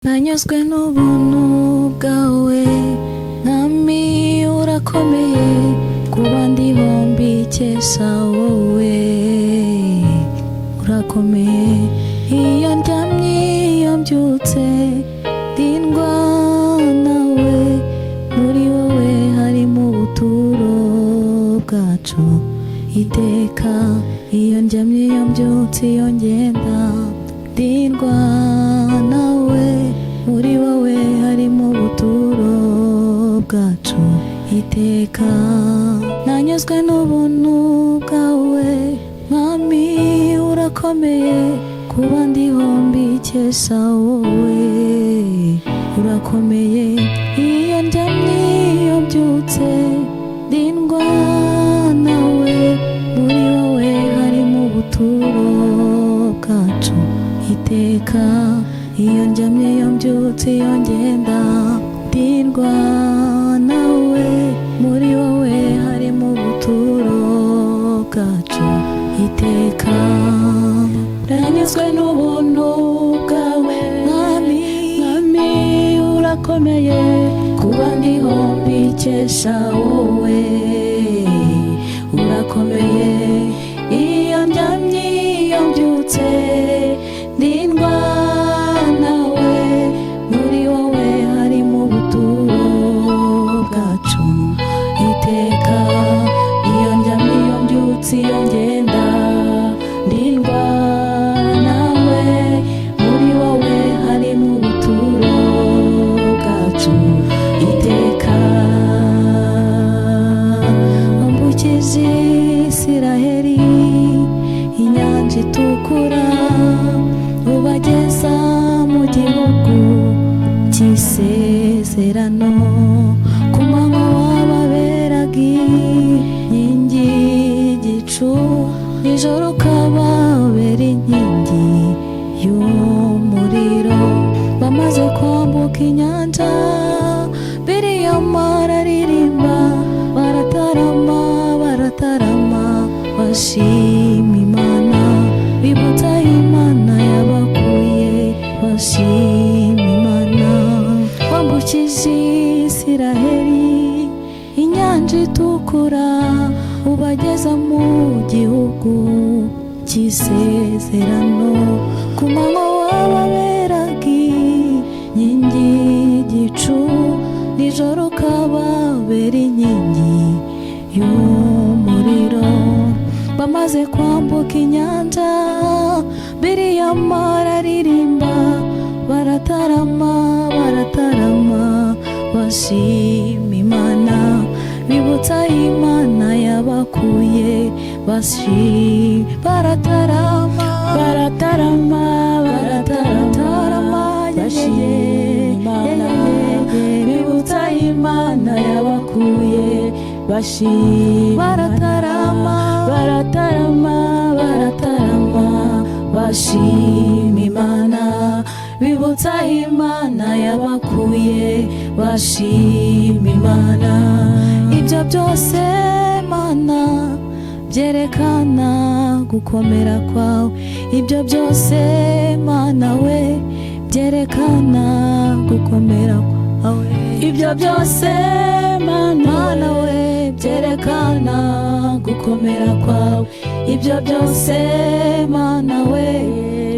Nanyuzwe n'ubuntu bwawe mwami urakomeye kuba ndiho mbikesha wowe urakomeye iyo ndyamye iyo mbyutse ndindwa nawe muri wowe harimo ubuturo bwacu iteka iyo ndyamye iyo mbyutse iyo ngenda ndindwa nawe muri wowe harimo ubuturo bwacu iteka nanyuzwe n'ubuntu bwawe mwami urakomeye kuba ndiho mbikesha wowe urakomeye iyo ndyamye iyo mbyutse ndindwa nawe muri wowe harimo ubuturo bwacu iteka iyo ndyamye iyo mbyutse iyo ngenda ndindwa nawe muri wowe harimo ubuturo bwacu iteka nanyuzwe n'ubuntu bwawe mwami urakomeye kuba ndiho mbikesha wowe urakomeye iyo ndyamye iyo mbyutse ndindwa nawe muri wowe harimo ubuturo bwacu iteka iyo ndyamye iyo mbyutse iyo ngenda ndindwa nawe muri wowe harimo ubuturo bwacu iteka wambukije Isiraheli inyanja itukura ubageza mu gihugu cy'isezerano ku manywa wababeraga inkingi y'igicu nijoro ukababera inkingi y'umuriro bamaze kwambuka inyanja Miriyama araririmba baratarama bashima Imana bibutsa Imana yabakuye bashima Imana wambukije Isiraheli inyanja itukura ubageza mu gihugu cy'isezerano ku manywa wababeraga inkingi y'igicu nijoro ukababera inkingi y'umuriro bamaze kwambuka inyanja Miriyama araririmba baratarama bashima Imana bibutsa Imana yabakuye baratarama bashima Imana bibutsa Imana yabakuye baratarama bashima Imana bibutsa Imana yabakuye bashima Imana ibyo byose Mana byerekana gukomera kwawe ibyo byose Mana we byerekana gukomera kwawe ibyo byose Mana we byerekana gukomera kwawe ibyo byose Mana we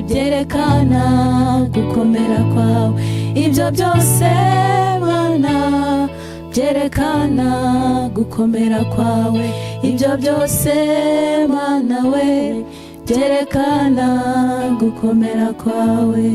byerekana gukomera kwawe ibyo byose Mana byerekana gukomera kwawe ibyo byose Mana we byerekana gukomera kwawe.